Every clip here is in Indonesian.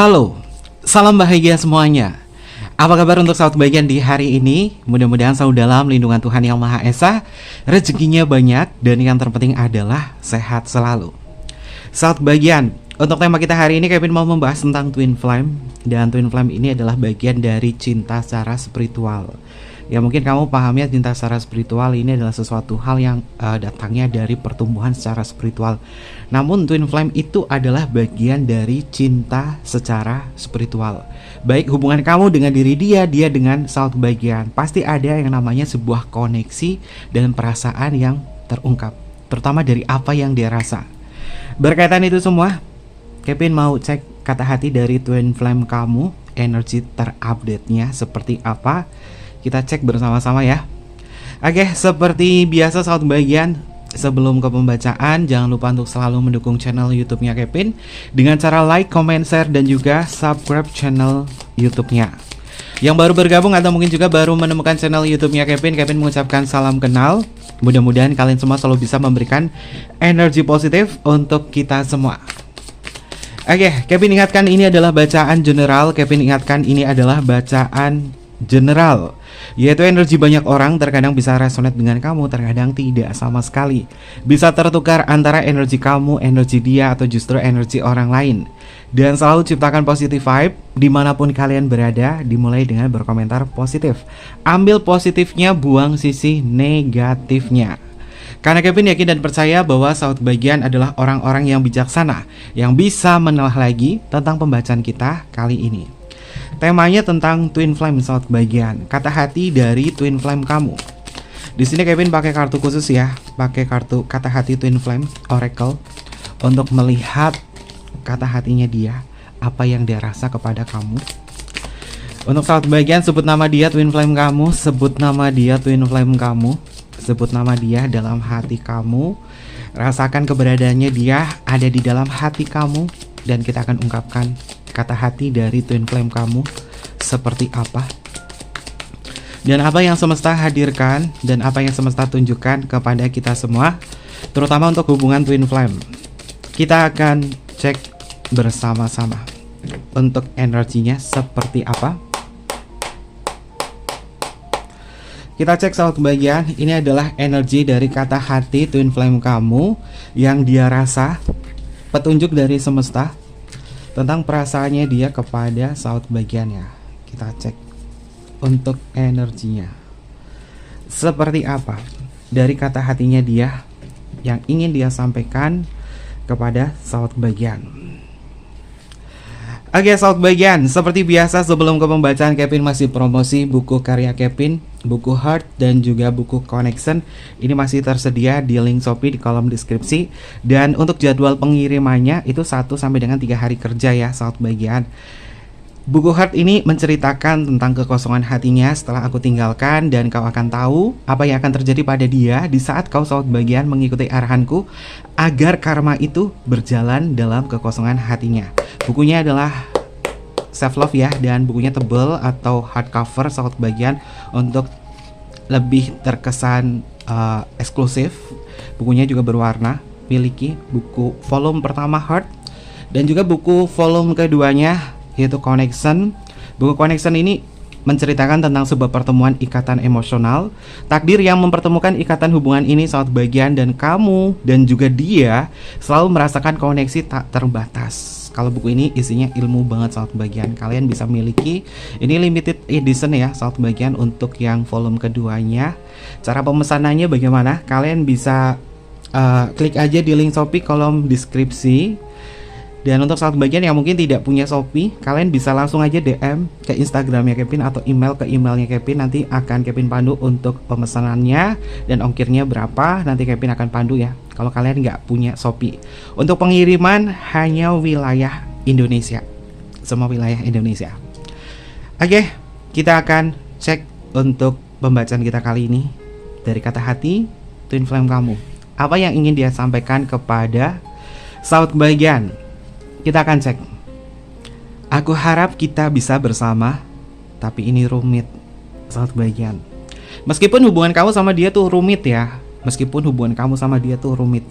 Halo, salam bahagia semuanya. Apa kabar untuk sahabat bagian di hari ini? Mudah-mudahan selalu dalam lindungan Tuhan Yang Maha Esa, rezekinya banyak, dan yang terpenting adalah sehat selalu. Sahabat bagian, untuk tema kita hari ini Kevin mau membahas tentang Twin Flame. Dan Twin Flame ini adalah bagian dari cinta secara spiritual. Ya mungkin kamu pahamnya cinta secara spiritual ini adalah sesuatu hal yang datangnya dari pertumbuhan secara spiritual. Namun Twin Flame itu adalah bagian dari cinta secara spiritual. Baik hubungan kamu dengan diri dia dengan sahabat bagian. Pasti ada yang namanya sebuah koneksi dan perasaan yang terungkap, terutama dari apa yang dia rasa. Berkaitan itu semua, Kevin mau cek kata hati dari Twin Flame kamu, energi terupdate-nya seperti apa. Kita cek bersama-sama ya. Oke, seperti biasa sahabat bagian, sebelum ke pembacaan jangan lupa untuk selalu mendukung channel YouTube-nya Kevin dengan cara like, comment, share, dan juga subscribe channel YouTube-nya. Yang baru bergabung atau mungkin juga baru menemukan channel YouTube-nya Kevin mengucapkan salam kenal. Mudah-mudahan kalian semua selalu bisa memberikan energi positif untuk kita semua. Oke, Kevin ingatkan ini adalah bacaan general. Kevin ingatkan ini adalah bacaan general, yaitu energi banyak orang terkadang bisa resonate dengan kamu, terkadang tidak sama sekali. Bisa tertukar antara energi kamu, energi dia, atau justru energi orang lain. Dan selalu ciptakan positive vibe dimanapun kalian berada. Dimulai dengan berkomentar positif. Ambil positifnya, buang sisi negatifnya. Karena Kevin yakin dan percaya bahwa sahabat bagian adalah orang-orang yang bijaksana, yang bisa menelaah lagi tentang pembacaan kita kali ini. Temanya tentang Twin Flame sahabat bagian. Kata hati dari Twin Flame kamu. Di sini Kevin pakai kartu khusus ya, pakai kartu kata hati Twin Flame Oracle untuk melihat kata hatinya dia, apa yang dia rasa kepada kamu. Untuk sahabat bagian, sebut nama dia Twin Flame kamu, sebut nama dia Twin Flame kamu, sebut nama dia dalam hati kamu. Rasakan keberadaannya dia ada di dalam hati kamu, dan kita akan ungkapkan kata hati dari Twin Flame kamu seperti apa, dan apa yang semesta hadirkan, dan apa yang semesta tunjukkan kepada kita semua, terutama untuk hubungan Twin Flame. Kita akan cek bersama-sama untuk energinya seperti apa. Kita cek sahabat bagian, ini adalah energi dari kata hati Twin Flame kamu yang dia rasa, petunjuk dari semesta tentang perasaannya dia kepada sahabat bagiannya. Kita cek untuk energinya seperti apa dari kata hatinya dia yang ingin dia sampaikan kepada sahabat bagian. Oke sahabat bagian, seperti biasa sebelum ke pembacaan Kevin masih promosi buku karya Kevin, buku Heart dan juga buku Connection. Ini masih tersedia di link Shopee di kolom deskripsi. Dan untuk jadwal pengirimannya itu 1 sampai dengan 3 hari kerja ya sahabat bagian. Buku Heart ini menceritakan tentang kekosongan hatinya setelah aku tinggalkan, dan kau akan tahu apa yang akan terjadi pada dia di saat kau sahabat bagian mengikuti arahanku agar karma itu berjalan dalam kekosongan hatinya. Bukunya adalah self love ya, dan bukunya tebal atau hardcover sahabat bagian untuk lebih terkesan eksklusif. Bukunya juga berwarna, miliki buku volume pertama Heart dan juga buku volume keduanya yaitu Connection. Buku Connection ini menceritakan tentang sebuah pertemuan ikatan emosional, takdir yang mempertemukan ikatan hubungan ini sahabat bagian, dan kamu dan juga dia selalu merasakan koneksi tak terbatas. Kalau buku ini isinya ilmu banget sahabat bagian, kalian bisa miliki. Ini limited edition ya sahabat bagian untuk yang volume keduanya. Cara pemesanannya bagaimana? Kalian bisa klik aja di link Shopee kolom deskripsi. Dan untuk sahabat bagian yang mungkin tidak punya Shopee, kalian bisa langsung aja DM ke Instagramnya Kevin atau email ke emailnya Kevin. Nanti akan Kevin pandu untuk pemesanannya dan ongkirnya berapa, nanti Kevin akan pandu ya kalau kalian nggak punya Shopee. Untuk pengiriman hanya wilayah Indonesia, semua wilayah Indonesia. Oke, kita akan cek untuk pembacaan kita kali ini dari kata hati Twin Flame kamu. Apa yang ingin dia sampaikan kepada sahabat bagian? Kita akan cek. Aku harap kita bisa bersama, tapi ini rumit sahabat bagian. Meskipun hubungan kamu sama dia tuh rumit ya, meskipun hubungan kamu sama dia tuh rumit,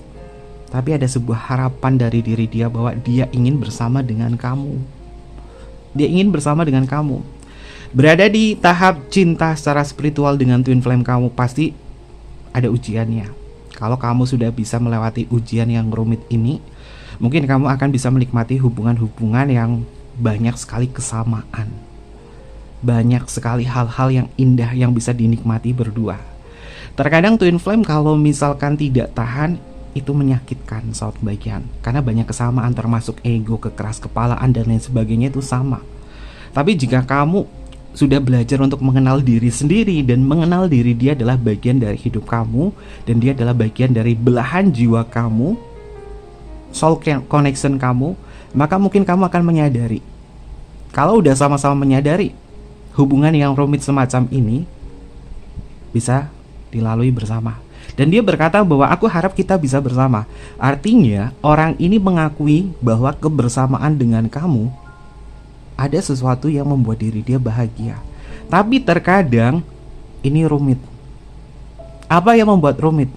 tapi ada sebuah harapan dari diri dia bahwa dia ingin bersama dengan kamu. Dia ingin bersama dengan kamu. Berada di tahap cinta secara spiritual dengan twin flame kamu pasti ada ujiannya. Kalau kamu sudah bisa melewati ujian yang rumit ini, mungkin kamu akan bisa menikmati hubungan-hubungan yang banyak sekali kesamaan. Banyak sekali hal-hal yang indah yang bisa dinikmati berdua. Terkadang twin flame kalau misalkan tidak tahan, itu menyakitkan saat bagian. Karena banyak kesamaan termasuk ego, kekeras kepalaan dan lain sebagainya itu sama. Tapi jika kamu sudah belajar untuk mengenal diri sendiri dan mengenal diri dia adalah bagian dari hidup kamu dan dia adalah bagian dari belahan jiwa kamu, soul connection kamu, maka mungkin kamu akan menyadari. Kalau udah sama-sama menyadari, hubungan yang rumit semacam ini bisa dilalui bersama. Dan dia berkata bahwa aku harap kita bisa bersama. Artinya orang ini mengakui bahwa kebersamaan dengan kamu ada sesuatu yang membuat diri dia bahagia. Tapi terkadang ini rumit. Apa yang membuat rumit?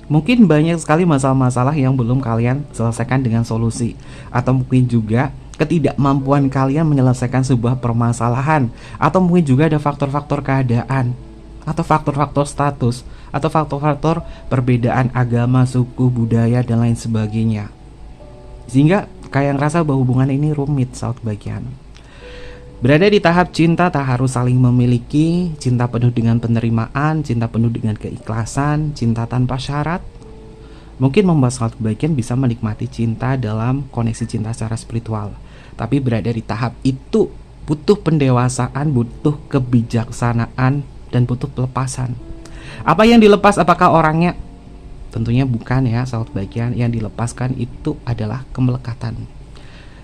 Mungkin banyak sekali masalah-masalah yang belum kalian selesaikan dengan solusi. Atau mungkin juga ketidakmampuan kalian menyelesaikan sebuah permasalahan. Atau mungkin juga ada faktor-faktor keadaan, atau faktor-faktor status, atau faktor-faktor perbedaan agama, suku, budaya, dan lain sebagainya. Sehingga kayak ngerasa bahwa hubungan ini rumit saat bagian. Berada di tahap cinta tak harus saling memiliki, cinta penuh dengan penerimaan, cinta penuh dengan keikhlasan, cinta tanpa syarat. Mungkin membuat salah satu bagian bisa menikmati cinta dalam koneksi cinta secara spiritual. Tapi berada di tahap itu butuh pendewasaan, butuh kebijaksanaan, dan butuh pelepasan. Apa yang dilepas, apakah orangnya? Tentunya bukan ya, sahabat bagian. Yang dilepaskan itu adalah kemelekatan.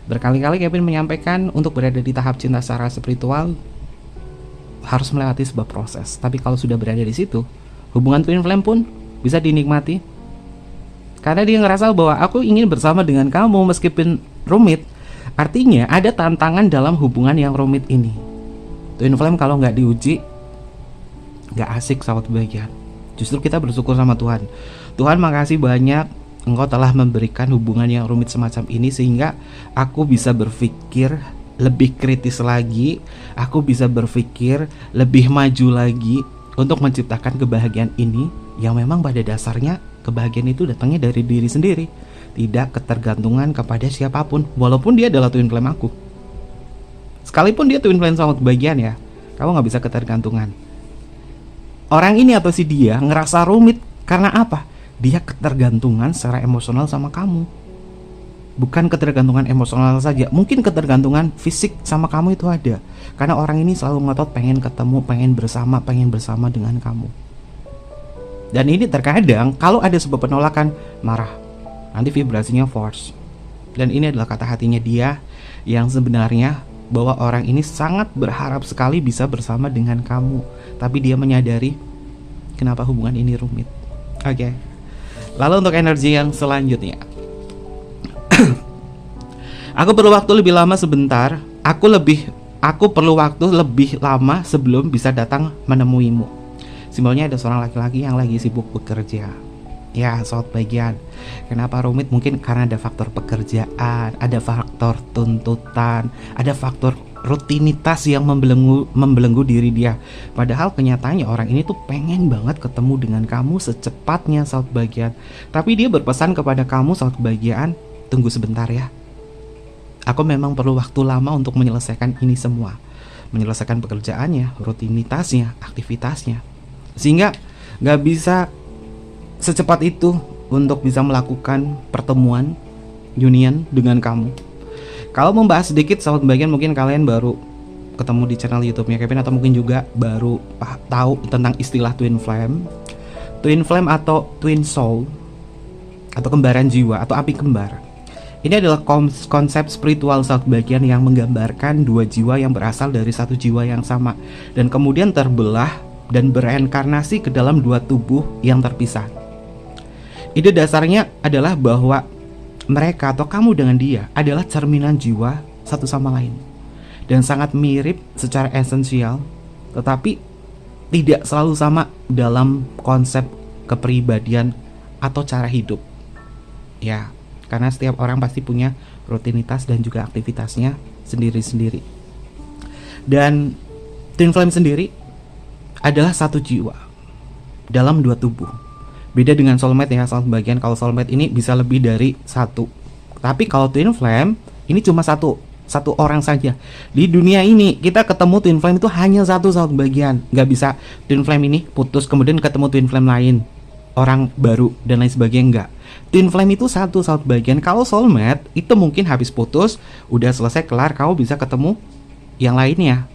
Berkali-kali Kevin menyampaikan untuk berada di tahap cinta secara spiritual harus melewati sebuah proses. Tapi kalau sudah berada di situ, hubungan twin flame pun bisa dinikmati. Karena dia ngerasa bahwa aku ingin bersama dengan kamu meskipun rumit. Artinya ada tantangan dalam hubungan yang rumit ini. Twin flame kalau nggak diuji, nggak asik sahabat bahagia. Justru kita bersyukur sama Tuhan. Tuhan makasih banyak Engkau telah memberikan hubungan yang rumit semacam ini sehingga aku bisa berpikir lebih kritis lagi, aku bisa berpikir lebih maju lagi untuk menciptakan kebahagiaan ini yang memang pada dasarnya kebahagiaan itu datangnya dari diri sendiri, tidak ketergantungan kepada siapapun, walaupun dia adalah twin flame aku. Sekalipun dia twin flame sama kebahagiaan ya, kamu nggak bisa ketergantungan. Orang ini atau si dia ngerasa rumit karena apa? Dia ketergantungan secara emosional sama kamu. Bukan ketergantungan emosional saja, mungkin ketergantungan fisik sama kamu itu ada. Karena orang ini selalu ngotot pengen ketemu, pengen bersama dengan kamu. Dan ini terkadang kalau ada sebuah penolakan, marah. Nanti vibrasinya force. Dan ini adalah kata hatinya dia yang sebenarnya bahwa orang ini sangat berharap sekali bisa bersama dengan kamu. Tapi dia menyadari kenapa hubungan ini rumit. Oke. Lalu untuk energi yang selanjutnya, aku perlu waktu lebih lama sebentar. Aku perlu waktu lebih lama sebelum bisa datang menemuimu. Simbolnya ada seorang laki-laki yang lagi sibuk bekerja. Ya, soal bagian. Kenapa rumit? Mungkin karena ada faktor pekerjaan, ada faktor tuntutan, ada faktor rutinitas yang membelenggu diri dia. Padahal kenyataannya orang ini tuh pengen banget ketemu dengan kamu secepatnya saat bagian. Tapi dia berpesan kepada kamu saat kebahagiaan, tunggu sebentar ya. Aku memang perlu waktu lama untuk menyelesaikan ini semua. Menyelesaikan pekerjaannya, rutinitasnya, aktivitasnya. Sehingga gak bisa secepat itu untuk bisa melakukan pertemuan union dengan kamu. Kalau membahas sedikit sahabat bagian, mungkin kalian baru ketemu di channel YouTube-nya Kevin atau mungkin juga baru tahu tentang istilah twin flame. Twin flame atau twin soul atau kembaran jiwa atau api kembar. Ini adalah konsep spiritual sahabat bagian yang menggambarkan dua jiwa yang berasal dari satu jiwa yang sama dan kemudian terbelah dan bereinkarnasi ke dalam dua tubuh yang terpisah. Ide dasarnya adalah bahwa mereka atau kamu dengan dia adalah cerminan jiwa satu sama lain dan sangat mirip secara esensial, tetapi tidak selalu sama dalam konsep kepribadian atau cara hidup. Ya, karena setiap orang pasti punya rutinitas dan juga aktivitasnya sendiri-sendiri. Dan twin flame sendiri adalah satu jiwa dalam dua tubuh. Beda dengan soulmate ya, sahabat bagian. Kalau soulmate ini bisa lebih dari satu. Tapi kalau twin flame ini cuma satu orang saja. Di dunia ini kita ketemu twin flame itu hanya satu, sahabat bagian. Nggak bisa twin flame ini putus kemudian ketemu twin flame lain, orang baru dan lain sebagainya. Enggak. Twin flame itu satu, sahabat bagian. Kalau soulmate itu mungkin habis putus, udah selesai kelar, kamu bisa ketemu yang lainnya.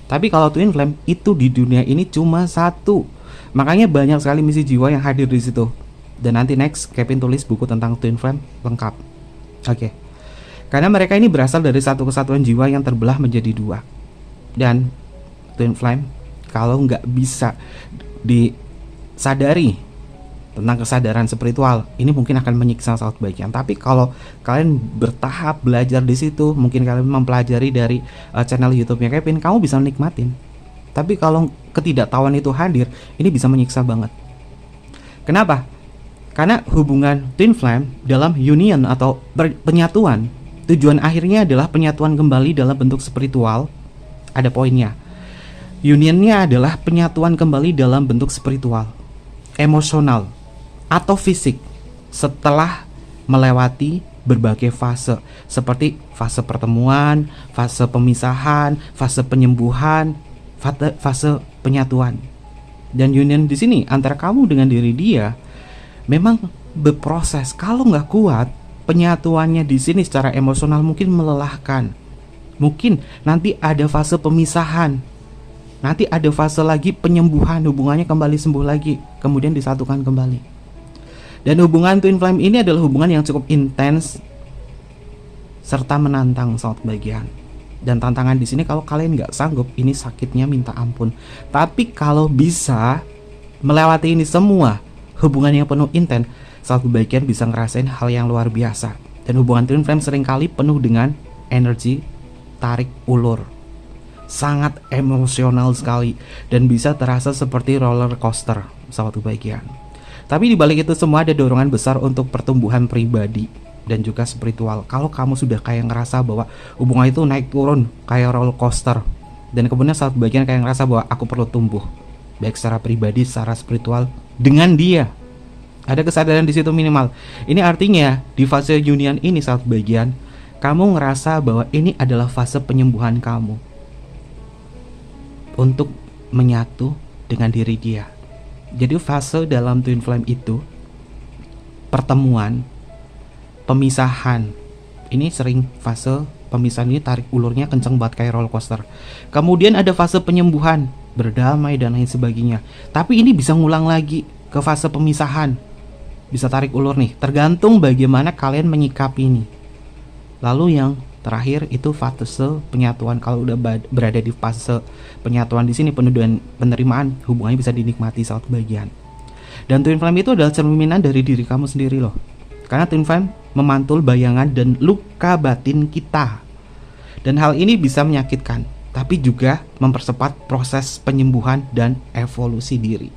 Tapi kalau twin flame itu di dunia ini cuma satu. Makanya banyak sekali misi jiwa yang hadir di situ. Dan nanti next Kevin tulis buku tentang twin flame lengkap. Oke. Karena mereka ini berasal dari satu kesatuan jiwa yang terbelah menjadi dua. Dan twin flame kalau nggak bisa disadari tentang kesadaran spiritual, ini mungkin akan menyiksa sahabat bagian. Tapi kalau kalian bertahap belajar di situ, mungkin kalian mempelajari dari channel YouTube-nya Kevin, kamu bisa nikmatin. Tapi kalau ketidaktahuan itu hadir, ini bisa menyiksa banget. Kenapa? Karena hubungan twin flame dalam union atau penyatuan, tujuan akhirnya adalah penyatuan kembali dalam bentuk spiritual. Ada poinnya. Unionnya adalah penyatuan kembali dalam bentuk spiritual, emosional, atau fisik setelah melewati berbagai fase seperti fase pertemuan, fase pemisahan, fase penyembuhan, fase penyatuan. Dan union di sini antara kamu dengan diri dia memang berproses. Kalau nggak kuat, penyatuannya di sini secara emosional mungkin melelahkan. Mungkin nanti ada fase pemisahan, nanti ada fase lagi penyembuhan, hubungannya kembali sembuh lagi, kemudian disatukan kembali. Dan hubungan twin flame ini adalah hubungan yang cukup intens serta menantang, sahabat bagian. Dan tantangan di sini kalau kalian nggak sanggup, ini sakitnya minta ampun. Tapi kalau bisa melewati ini semua, hubungan yang penuh intens, sahabat bagian bisa ngerasain hal yang luar biasa. Dan hubungan twin flame seringkali penuh dengan energi tarik ulur, sangat emosional sekali, dan bisa terasa seperti roller coaster, sahabat bagian. Tapi di balik itu semua ada dorongan besar untuk pertumbuhan pribadi dan juga spiritual. Kalau kamu sudah kayak ngerasa bahwa hubungan itu naik turun kayak roller coaster, dan kemudian saat bagian kayak ngerasa bahwa aku perlu tumbuh baik secara pribadi, secara spiritual dengan dia, ada kesadaran di situ minimal. Ini artinya di fase union ini, saat bagian kamu ngerasa bahwa ini adalah fase penyembuhan kamu untuk menyatu dengan diri dia. Jadi fase dalam twin flame itu pertemuan, pemisahan. Ini sering fase pemisahan ini tarik ulurnya kenceng banget kayak roller coaster. Kemudian ada fase penyembuhan, berdamai dan lain sebagainya. Tapi ini bisa ngulang lagi ke fase pemisahan. Bisa tarik ulur nih, tergantung bagaimana kalian menyikapi ini. Lalu yang terakhir itu fase penyatuan. Kalau udah berada di fase penyatuan di sini, penuh dengan penerimaan, hubungannya bisa dinikmati saat bagian. Dan twin flame itu adalah cerminan dari diri kamu sendiri loh. Karena twin flame memantul bayangan dan luka batin kita. Dan hal ini bisa menyakitkan, tapi juga mempercepat proses penyembuhan dan evolusi diri.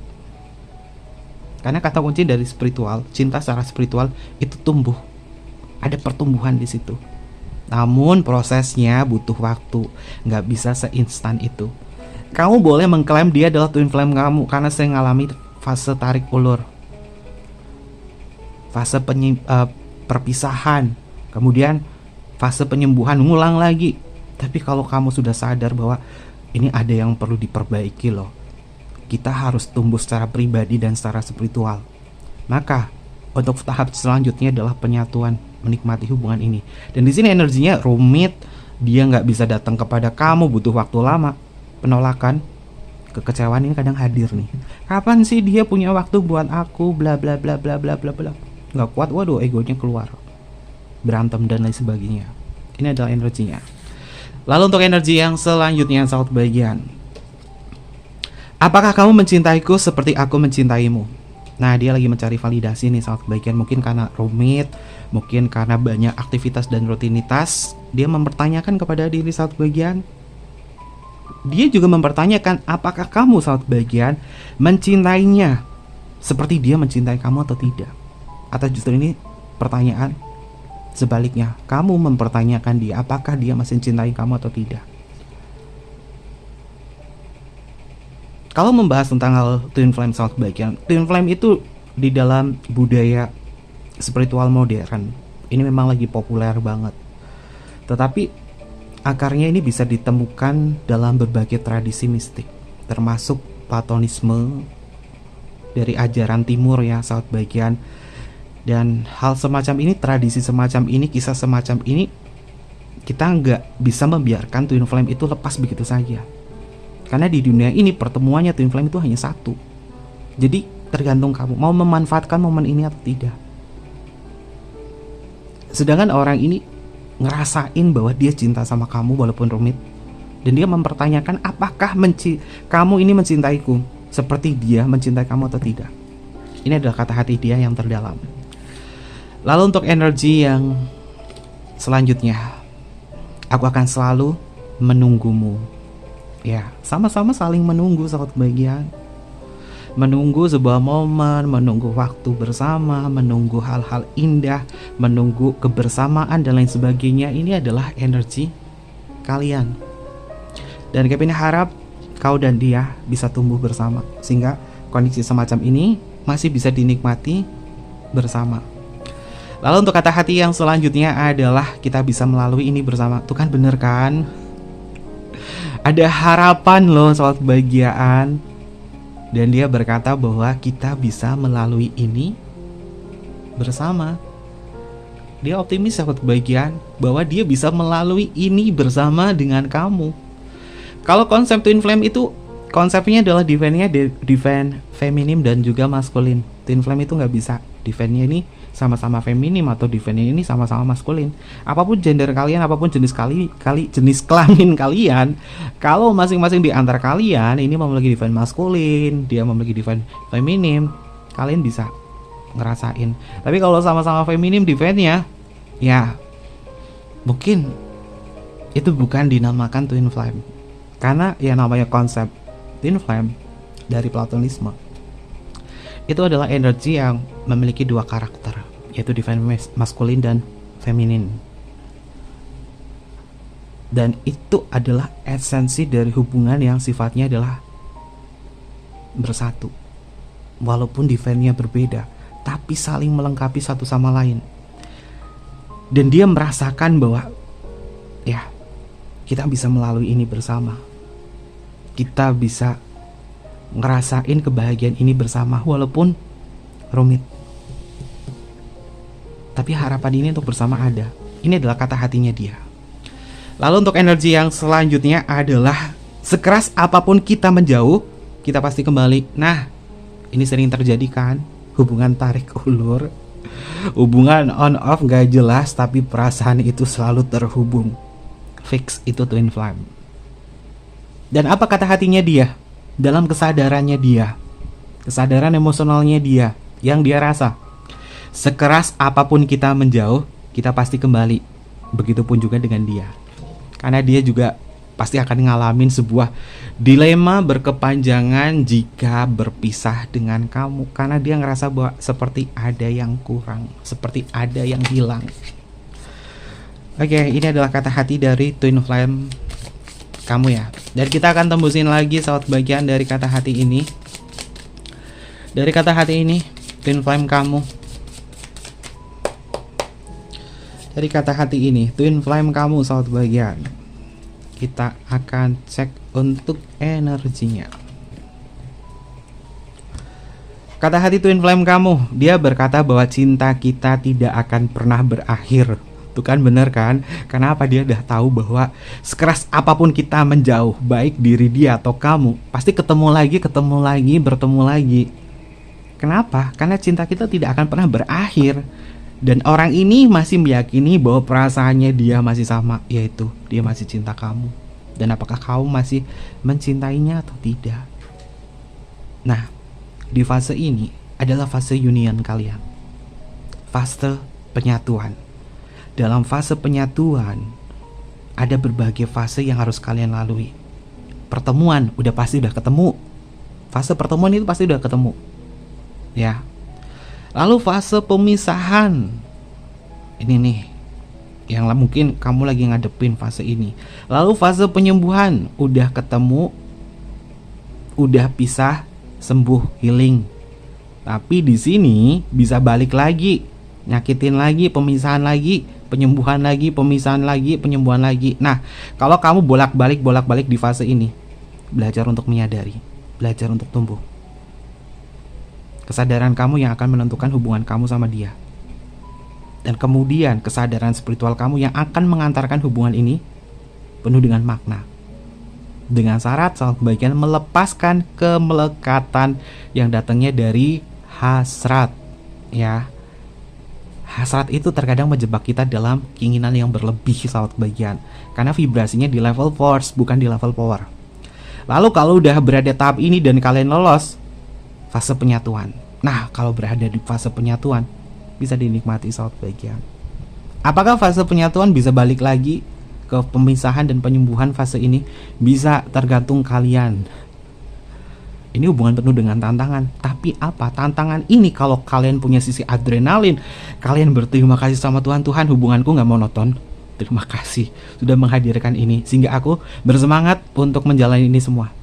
Karena kata kunci dari spiritual, cinta secara spiritual itu tumbuh. Ada pertumbuhan di situ. Namun prosesnya butuh waktu, nggak bisa seinstan itu. Kamu boleh mengklaim dia adalah twin flame kamu karena saya ngalami fase tarik ulur, fase perpisahan, kemudian fase penyembuhan ngulang lagi. Tapi kalau kamu sudah sadar bahwa ini ada yang perlu diperbaiki loh, kita harus tumbuh secara pribadi dan secara spiritual, maka untuk tahap selanjutnya adalah penyatuan, menikmati hubungan ini. Dan di sini energinya rumit, dia nggak bisa datang kepada kamu, butuh waktu lama. Penolakan, kekecewaan ini kadang hadir nih. Kapan sih dia punya waktu buat aku, bla bla bla bla bla bla bla. Nggak kuat, waduh, egonya keluar, berantem dan lain sebagainya. Ini adalah energinya. Lalu untuk energi yang selanjutnya, sahabat bagian, apakah kamu mencintaiku seperti aku mencintaimu? Nah, dia lagi mencari validasi nih, sahabat bagian. Mungkin karena rumit, mungkin karena banyak aktivitas dan rutinitas, dia mempertanyakan kepada diri sahabat bagian. Dia juga mempertanyakan apakah kamu, sahabat bagian, mencintainya seperti dia mencintai kamu atau tidak. Atau justru ini pertanyaan sebaliknya, kamu mempertanyakan dia apakah dia masih mencintai kamu atau tidak. Kalau membahas tentang hal twin flame sama kebaikan, twin flame itu di dalam budaya spiritual modern ini memang lagi populer banget. Tetapi akarnya ini bisa ditemukan dalam berbagai tradisi mistik, termasuk Platonisme dari ajaran timur ya, sahabat bagian. Dan hal semacam ini, tradisi semacam ini, kisah semacam ini, kita nggak bisa membiarkan twin flame itu lepas begitu saja. Karena di dunia ini pertemuannya twin flame itu hanya satu. Jadi tergantung kamu mau memanfaatkan momen ini atau tidak. Sedangkan orang ini ngerasain bahwa dia cinta sama kamu walaupun rumit, dan dia mempertanyakan apakah kamu ini mencintaiku seperti dia mencintai kamu atau tidak. Ini adalah kata hati dia yang terdalam. Lalu untuk energi yang selanjutnya, aku akan selalu menunggumu. Ya, sama-sama saling menunggu sahabat kebahagiaan. Menunggu sebuah momen, menunggu waktu bersama, menunggu hal-hal indah, menunggu kebersamaan dan lain sebagainya. Ini adalah energi kalian. Dan Kevin harap kau dan dia bisa tumbuh bersama, sehingga kondisi semacam ini masih bisa dinikmati bersama. Lalu untuk kata hati yang selanjutnya adalah kita bisa melalui ini bersama. Tuh kan bener kan? Ada harapan loh soal kebahagiaan. Dan dia berkata bahwa kita bisa melalui ini bersama. Dia optimis sahabat kebahagiaan bahwa dia bisa melalui ini bersama dengan kamu. Kalau konsep twin flame itu konsepnya adalah divine feminim dan juga maskulin. Twin flame itu nggak bisa divine-nya ini sama-sama feminim atau divine ini sama-sama maskulin. Apapun gender kalian, apapun jenis jenis kelamin kalian, kalau masing-masing di antara kalian ini memiliki divine maskulin, dia memiliki divine feminim, kalian bisa ngerasain. Tapi kalau sama-sama feminim divine-nya, ya mungkin itu bukan dinamakan twin flame. Karena ya namanya konsep twin flame dari Platonisme itu adalah energi yang memiliki dua karakter, yaitu divine maskulin dan feminin. Dan itu adalah esensi dari hubungan yang sifatnya adalah bersatu. Walaupun divine-nya berbeda, tapi saling melengkapi satu sama lain. Dan dia merasakan bahwa ya, kita bisa melalui ini bersama. Kita bisa ngerasain kebahagiaan ini bersama walaupun rumit. Tapi harapan ini untuk bersama ada. Ini adalah kata hatinya dia. Lalu untuk energi yang selanjutnya adalah sekeras apapun kita menjauh, kita pasti kembali. Nah, ini sering terjadi kan? Hubungan tarik ulur, hubungan on off gak jelas, tapi perasaan itu selalu terhubung. Fix itu twin flame. Dan apa kata hatinya dia? Dalam kesadarannya dia, kesadaran emosionalnya dia, yang dia rasa, sekeras apapun kita menjauh, kita pasti kembali. Begitupun juga dengan dia, karena dia juga pasti akan ngalamin sebuah dilema berkepanjangan jika berpisah dengan kamu, karena dia ngerasa bahwa seperti ada yang kurang, seperti ada yang hilang. Oke, ini adalah kata hati dari twin flame kamu ya. Dan kita akan tembusin lagi sahabat bagian dari kata hati ini. Dari kata hati ini, twin flame kamu. Dari kata hati ini, twin flame kamu sahabat bagian. Kita akan cek untuk energinya. Kata hati twin flame kamu, dia berkata bahwa cinta kita tidak akan pernah berakhir. Itu kan bener kan? Kenapa dia udah tahu bahwa sekeras apapun kita menjauh, baik diri dia atau kamu, pasti ketemu lagi, bertemu lagi. Kenapa? Karena cinta kita tidak akan pernah berakhir. Dan orang ini masih meyakini bahwa perasaannya dia masih sama, yaitu dia masih cinta kamu. Dan apakah kamu masih mencintainya atau tidak? Nah, di fase ini adalah fase union kalian, fase penyatuan. Dalam fase penyatuan ada berbagai fase yang harus kalian lalui. Pertemuan udah pasti udah ketemu. Fase pertemuan itu pasti udah ketemu. Ya. Lalu fase pemisahan. Ini nih yang mungkin kamu lagi ngadepin fase ini. Lalu fase penyembuhan udah ketemu. udah pisah, sembuh, healing. Tapi di sini bisa balik lagi, nyakitin lagi, pemisahan lagi, penyembuhan lagi, pemisahan lagi, penyembuhan lagi. Nah, kalau kamu bolak-balik di fase ini, belajar untuk menyadari, belajar untuk tumbuh. Kesadaran kamu yang akan menentukan hubungan kamu sama dia. Dan kemudian kesadaran spiritual kamu yang akan mengantarkan hubungan ini penuh dengan makna. Dengan syarat salah bagian melepaskan kemelekatan yang datangnya dari hasrat. Ya, hasrat itu terkadang menjebak kita dalam keinginan yang berlebih sahabat bagian, karena vibrasinya di level force bukan di level power. Lalu kalau udah berada tahap ini dan kalian lolos fase penyatuan. Nah, kalau berada di fase penyatuan bisa dinikmati sahabat bagian. Apakah fase penyatuan bisa balik lagi ke pemisahan dan penyembuhan fase ini? Bisa, tergantung kalian. Ini hubungan penuh dengan tantangan. Tapi apa tantangan ini? Kalau kalian punya sisi adrenalin, kalian berterima kasih sama Tuhan. Tuhan, hubunganku gak monoton. Terima kasih sudah menghadirkan ini, sehingga aku bersemangat untuk menjalani ini semua.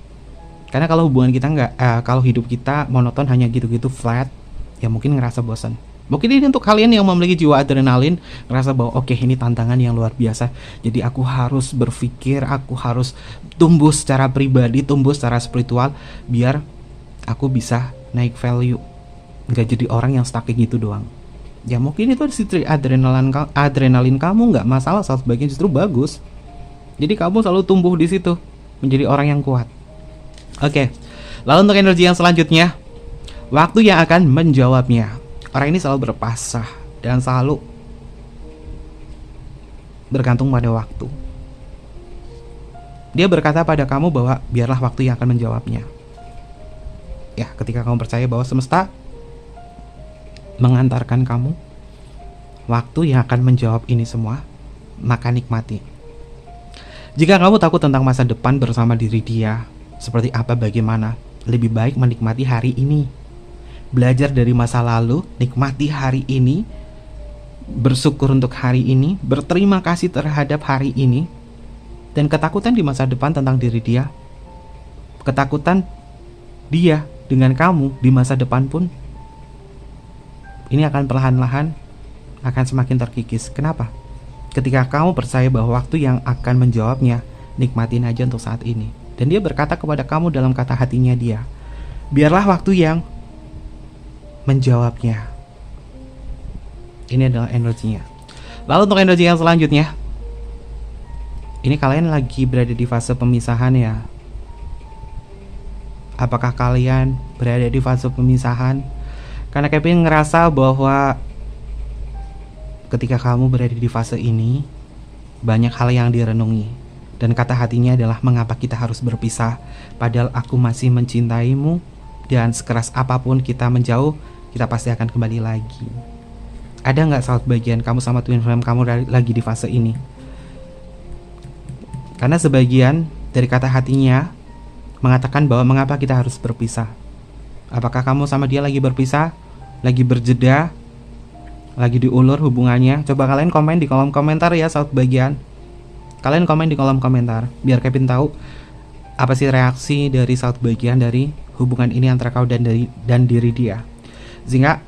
Karena kalau hubungan kita kalau hidup kita monoton, hanya gitu-gitu flat, ya mungkin ngerasa bosan. Mungkin ini untuk kalian yang memiliki jiwa adrenalin, ngerasa bahwa oke, ini tantangan yang luar biasa. Jadi aku harus berpikir, aku harus tumbuh secara pribadi, tumbuh secara spiritual, biar aku bisa naik value, nggak jadi orang yang stuck gitu doang. Ya mungkin itu si adrenalin kamu nggak masalah, salah sebagian justru bagus. Jadi kamu selalu tumbuh di situ, menjadi orang yang kuat. Oke, lalu untuk energi yang selanjutnya, waktu yang akan menjawabnya. Orang ini selalu berpasrah dan selalu bergantung pada waktu. Dia berkata pada kamu bahwa biarlah waktu yang akan menjawabnya. Ya, ketika kamu percaya bahwa semesta mengantarkan kamu, waktu yang akan menjawab ini semua, maka nikmati. Jika kamu takut tentang masa depan bersama diri dia, seperti apa bagaimana, lebih baik menikmati hari ini. Belajar dari masa lalu, nikmati hari ini, bersyukur untuk hari ini, berterima kasih terhadap hari ini. Dan ketakutan di masa depan tentang diri dia, ketakutan dia dengan kamu di masa depan pun, ini akan perlahan-lahan akan semakin terkikis. Kenapa? Ketika kamu percaya bahwa waktu yang akan menjawabnya, nikmatin aja untuk saat ini. Dan dia berkata kepada kamu dalam kata hatinya dia, biarlah waktu yang menjawabnya. Ini adalah energinya. Lalu untuk energi yang selanjutnya, ini kalian lagi berada di fase pemisahan ya. Apakah kalian berada di fase pemisahan? Karena Kevin ngerasa bahwa ketika kamu berada di fase ini, banyak hal yang direnungi. Dan kata hatinya adalah, mengapa kita harus berpisah, padahal aku masih mencintaimu. Dan sekeras apapun kita menjauh, kita pasti akan kembali lagi. Ada nggak saat bagian kamu sama twin flame kamu lagi di fase ini? Karena sebagian dari kata hatinya mengatakan bahwa mengapa kita harus berpisah. Apakah kamu sama dia lagi berpisah, lagi berjeda, lagi diulur hubungannya? Coba kalian komen di kolom komentar ya saat bagian. Kalian komen di kolom komentar biar Kevin tahu apa sih reaksi dari saat bagian dari hubungan ini antara kau dan diri dia, sehingga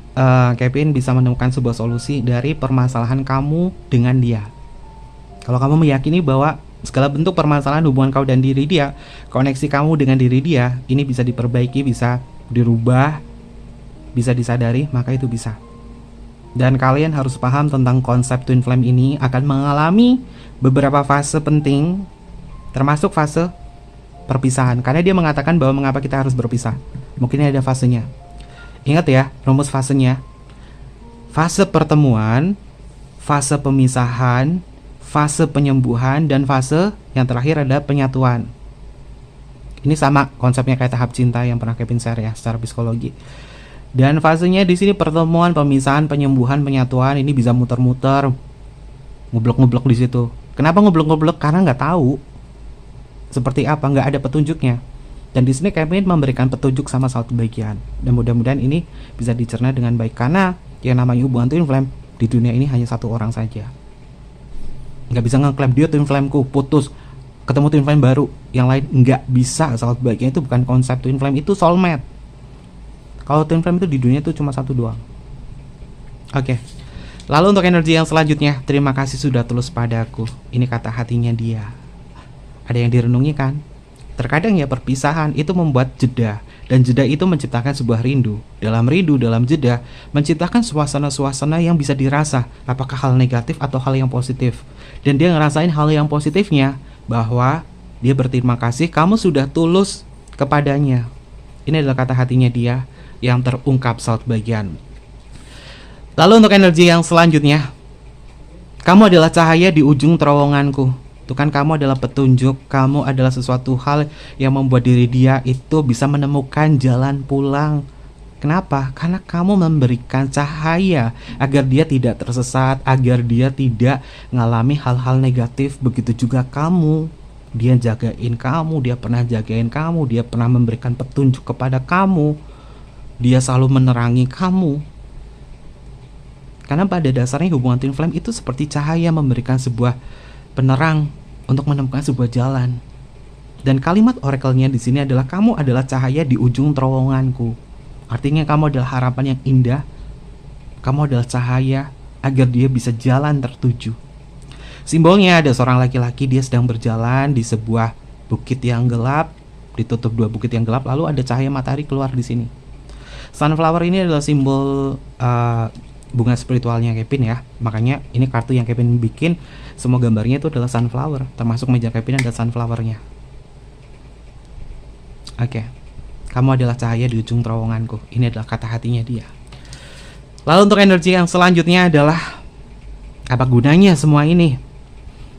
Kevin bisa menemukan sebuah solusi dari permasalahan kamu dengan dia. Kalau kamu meyakini bahwa segala bentuk permasalahan hubungan kau dan diri dia, koneksi kamu dengan diri dia ini bisa diperbaiki, bisa dirubah, bisa disadari, maka itu bisa. Dan kalian harus paham tentang konsep twin flame ini akan mengalami beberapa fase penting, termasuk fase perpisahan. Karena dia mengatakan bahwa mengapa kita harus berpisah, mungkin ada fasenya. Ingat ya, rumus fasenya: fase pertemuan, fase pemisahan, fase penyembuhan, dan fase yang terakhir ada penyatuan. Ini sama konsepnya kayak tahap cinta yang pernah Kevin share ya secara psikologi. Dan fasenya di sini pertemuan, pemisahan, penyembuhan, penyatuan. Ini bisa muter-muter, ngublek-ngublek di situ. Kenapa ngublek-ngublek? Karena nggak tahu seperti apa, nggak ada petunjuknya. Dan di sini Kevin memberikan petunjuk sama satu bagian. Dan mudah-mudahan ini bisa dicerna dengan baik, karena yang namanya hubungan twin flame di dunia ini hanya satu orang saja. Nggak bisa ngeklaim dia twin flameku, putus, ketemu twin flame baru, yang lain nggak bisa. Sahabat bahagia itu bukan konsep twin flame, itu soulmate. Kalau twin flame itu di dunia itu cuma satu doang. Oke. Lalu untuk energi yang selanjutnya, terima kasih sudah tulus padaku. Ini kata hatinya dia. Ada yang direnungi kan? Terkadang ya perpisahan itu membuat jeda, dan jeda itu menciptakan sebuah rindu. Dalam rindu, dalam jeda, menciptakan suasana-suasana yang bisa dirasa, apakah hal negatif atau hal yang positif. Dan dia ngerasain hal yang positifnya, bahwa dia berterima kasih kamu sudah tulus kepadanya. Ini adalah kata hatinya dia yang terungkap saat bagian. Lalu untuk energi yang selanjutnya, kamu adalah cahaya di ujung terowonganku. Tuh kan, kamu adalah petunjuk, kamu adalah sesuatu hal yang membuat diri dia itu bisa menemukan jalan pulang. Kenapa? Karena kamu memberikan cahaya agar dia tidak tersesat, agar dia tidak mengalami hal-hal negatif. Begitu juga kamu. Dia jagain kamu, dia pernah jagain kamu, dia pernah memberikan petunjuk kepada kamu. Dia selalu menerangi kamu. Karena pada dasarnya hubungan twin flame itu seperti cahaya memberikan sebuah penerang untuk menemukan sebuah jalan. Dan kalimat oracle-nya di sini adalah kamu adalah cahaya di ujung terowonganku. Artinya kamu adalah harapan yang indah. Kamu adalah cahaya agar dia bisa jalan tertuju. Simbolnya ada seorang laki-laki, dia sedang berjalan di sebuah bukit yang gelap, ditutup dua bukit yang gelap, lalu ada cahaya matahari keluar di sini. Sunflower ini adalah simbol bunga spiritualnya Kevin ya. Makanya ini kartu yang Kevin bikin, semua gambarnya itu adalah sunflower, termasuk meja Kevin ada sunflowernya. Oke. Kamu adalah cahaya di ujung terowonganku. Ini adalah kata hatinya dia. Lalu untuk energi yang selanjutnya adalah apa gunanya semua ini?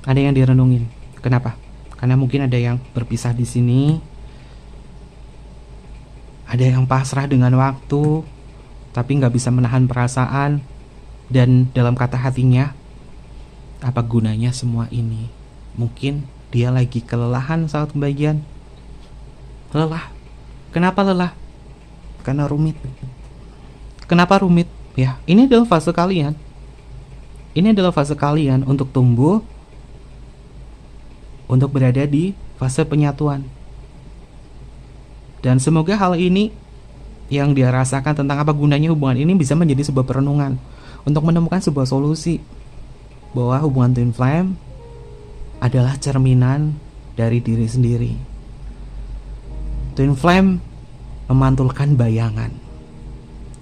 Ada yang direnungin. Kenapa? Karena mungkin ada yang berpisah di sini. Ada yang pasrah dengan waktu, tapi nggak bisa menahan perasaan. Dan dalam kata hatinya, apa gunanya semua ini? Mungkin dia lagi kelelahan saat pembagian. Lelah. Kenapa lelah? Karena rumit. Kenapa rumit? Ya, ini adalah fase kalian. Ini adalah fase kalian untuk tumbuh, untuk berada di fase penyatuan. Dan semoga hal ini yang dia rasakan tentang apa gunanya hubungan ini bisa menjadi sebuah perenungan untuk menemukan sebuah solusi, bahwa hubungan twin flame adalah cerminan dari diri sendiri. Twin flame memantulkan bayangan.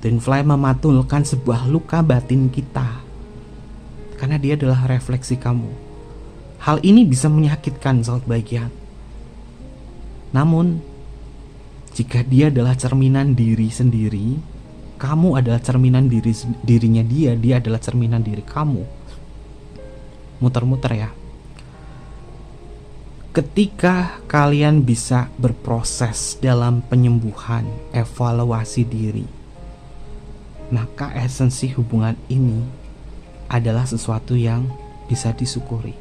Twin flame memantulkan sebuah luka batin kita, karena dia adalah refleksi kamu. Hal ini bisa menyakitkan saat bagian. Namun jika dia adalah cerminan diri sendiri, kamu adalah cerminan dirinya dia adalah cerminan diri kamu. Muter-muter ya. Ketika kalian bisa berproses dalam penyembuhan, evaluasi diri, maka esensi hubungan ini adalah sesuatu yang bisa disyukuri.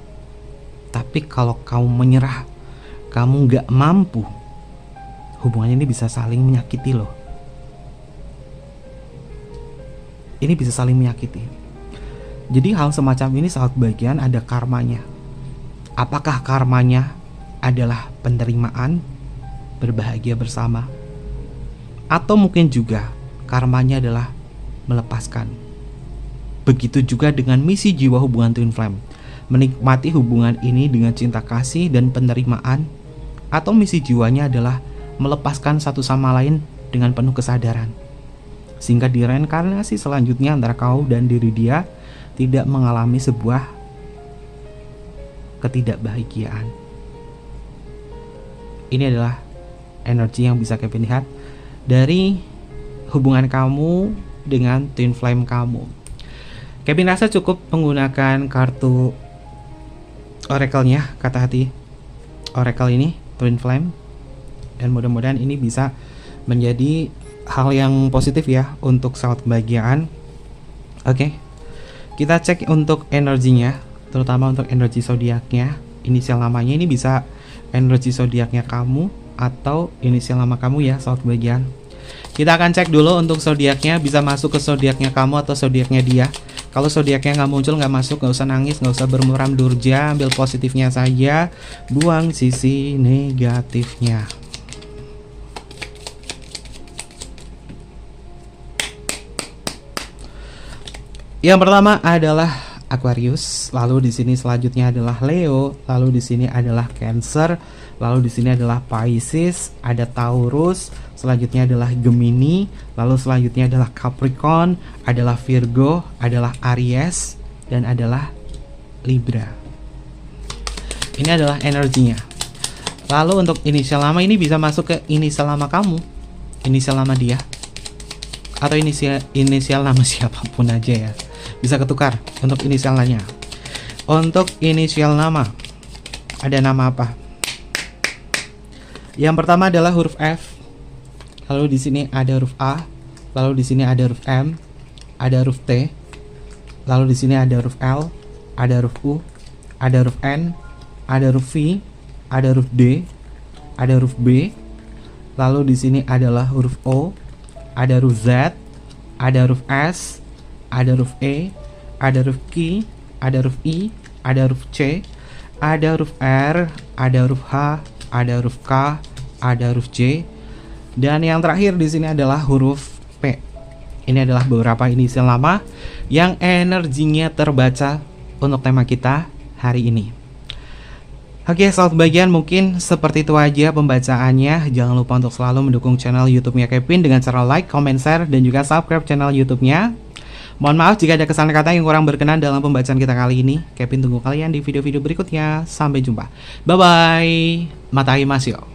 Tapi kalau kamu menyerah, kamu gak mampu, hubungan ini bisa saling menyakiti loh. Ini bisa saling menyakiti. Jadi hal semacam ini saat bagian ada karmanya. Apakah karmanya adalah penerimaan, berbahagia bersama, atau mungkin juga karmanya adalah melepaskan. Begitu juga dengan misi jiwa hubungan twin flame, menikmati hubungan ini dengan cinta kasih dan penerimaan, atau misi jiwanya adalah melepaskan satu sama lain dengan penuh kesadaran, sehingga di reinkarnasi selanjutnya antara kau dan diri dia tidak mengalami sebuah ketidakbahagiaan. Ini adalah energi yang bisa Kevin lihat dari hubungan kamu dengan twin flame kamu. Kevin rasa cukup menggunakan kartu oracle-nya, kata hati oracle ini, twin flame. Dan mudah-mudahan ini bisa menjadi hal yang positif ya untuk saat kebahagiaan. Oke, kita cek untuk energinya, terutama untuk energi zodiaknya. Inisial namanya ini bisa energi zodiaknya kamu atau inisial nama kamu ya saat kebahagiaan. Kita akan cek dulu untuk zodiaknya, bisa masuk ke zodiaknya kamu atau zodiaknya dia. Kalau zodiaknya nggak muncul, nggak masuk, nggak usah nangis, nggak usah bermuram durja, ambil positifnya saja, buang sisi negatifnya. Yang pertama adalah Aquarius, lalu di sini selanjutnya adalah Leo, lalu di sini adalah Cancer, lalu di sini adalah Pisces, ada Taurus, selanjutnya adalah Gemini, lalu selanjutnya adalah Capricorn, adalah Virgo, adalah Aries, dan adalah Libra. Ini adalah energinya. Lalu untuk inisial nama ini bisa masuk ke inisial nama kamu, inisial nama dia, atau inisial nama siapapun aja ya. Bisa ketukar untuk inisialnya. Untuk inisial nama, ada nama apa? Yang pertama adalah huruf F. Lalu di sini ada huruf A. Lalu di sini ada huruf M. Ada huruf T. Lalu di sini ada huruf L. Ada huruf U. Ada huruf N. Ada huruf V. Ada huruf D. Ada huruf B. Lalu di sini adalah huruf O. Ada huruf Z. Ada huruf S. Ada huruf E, ada huruf Q, ada huruf I, ada huruf C, ada huruf R, ada huruf H, ada huruf K, ada huruf J, dan yang terakhir di sini adalah huruf P. Ini adalah beberapa inisial nama yang energinya terbaca untuk tema kita hari ini. Oke, sahabat bagian, mungkin seperti itu aja pembacaannya. Jangan lupa untuk selalu mendukung channel YouTube-nya Kevin dengan cara like, comment, share, dan juga subscribe channel YouTube-nya. Mohon maaf jika ada kesalahan kata yang kurang berkenan dalam pembacaan kita kali ini. Kevin tunggu kalian di video-video berikutnya. Sampai jumpa. Bye-bye. Matai Masyo.